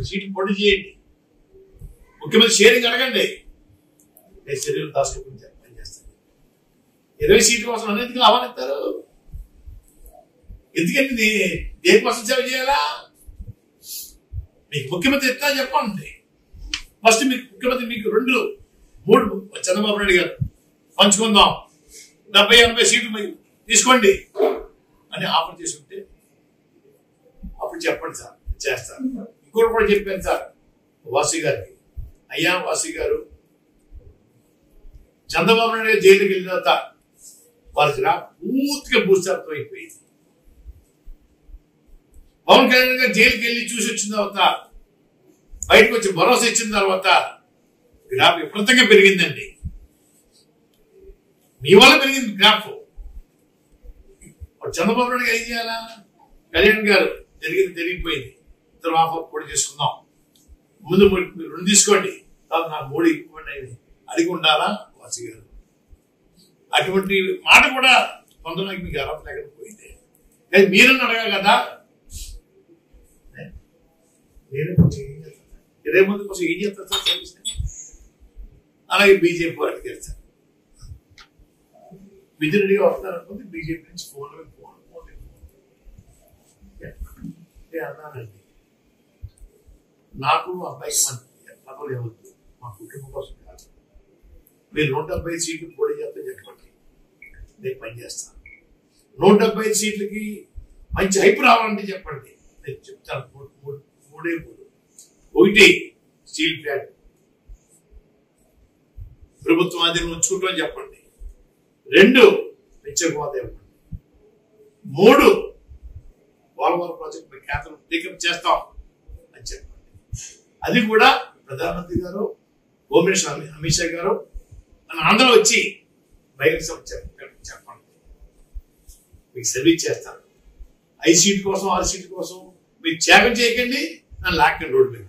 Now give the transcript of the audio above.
సీట్లు పోటీ చేయండి, ముఖ్యమంత్రి షేరింగ్ అడగండి, నేను శరీరం దాచుకోకుండా పనిచేస్తాను. 20 సీట్ల కోసం నన్ను ఎందుకు ఆహ్వానిస్తారు? ఎందుకంటే దేనికోసం సేవ చేయాలా? మీకు ముఖ్యమంత్రి ఎత్తా చెప్పండి. ఫస్ట్ మీకు ముఖ్యమంత్రి మీకు 2, 3 చంద్రబాబు నాయుడు గారు పంచుకుందాం, 70-80 సీట్లు తీసుకోండి అని ఆఫర్ చేసుకుంటే అప్పుడు చెప్పండి సార్, చేస్తారు. ఇంకోటి కూడా చెప్పాను సార్ వాసి గారికి, అయ్యా వాసి గారు, చంద్రబాబు నాయుడు గారు జైలుకి వెళ్ళిన తర్వాత వారికి పూర్తిగా భూస్థాపితం అయిపోయింది. పవన్ కళ్యాణ్ గారు జైలుకి వెళ్ళి చూసి వచ్చిన తర్వాత బయటకు వచ్చి భరోసా ఇచ్చిన తర్వాత గ్రాఫ్ విపరీతంగా పెరిగిందండి. మీ వల్ల పెరిగింది గ్రాఫ్. చంద్రబాబు నాయుడు గారు ఏం చేయాలా? కళ్యాణ్ గారు జరిగిపోయింది, ఇద్దరు ఆఫర్ కూడా చేసుకుందాం, ముందు 2 తీసుకోండి, తర్వాత నాకు 3 ఇవ్వండి అడిగి ఉండాలా వాసి గారు? అటువంటి మాట కూడా పొందడానికి మీకు అర్హత లేకపోయింది. కానీ మీరని అడగాలి కదా. నేనే కొంచెం ఏం చేస్తాను, 20 మంది కోసం ఏం చేస్తారు సార్ సర్వీస్? అలాగే బీజేపీ వారికి వెళ్తారు, విధులుగా వస్తారు అనుకుంటే బీజేపీ నుంచి ఫోన్ అన్నానండి. నాకు అబ్బాయికి మన పదవులు ఇవ్వద్దు, మా కుటుంబం కోసం కాదు. మీరు 170 సీట్లు పోటీ చేస్తే చెప్పండి, నేను పనిచేస్తాను. 175 సీట్లకి మంచి హైప్ రావాలంటే చెప్పండి, నేను చెప్తాను. 3 1 స్టీల్ ప్లాంట్ ప్రభుత్వం ఆధీనంలో ఉంచుకుంటామని చెప్పండి. 2 పెంచకపోతే ఇవ్వండి. 3 పోలవరం ప్రాజెక్ట్ కేంద్రం టేకప్ చేస్తాం అని చెప్పండి. అది కూడా ప్రధానమంత్రి గారు, హోమ్ మినిస్టర్ అమిత్ షా గారు మన అందరూ వచ్చి బహిరంగ సభ చెప్పండి, మీకు సర్వీస్ చేస్తాను. 5 సీట్ల కోసం 6 సీట్ల కోసం మీరు త్యాగం చేయకండి, నన్ను లాక్కండి రోడ్డు మీద.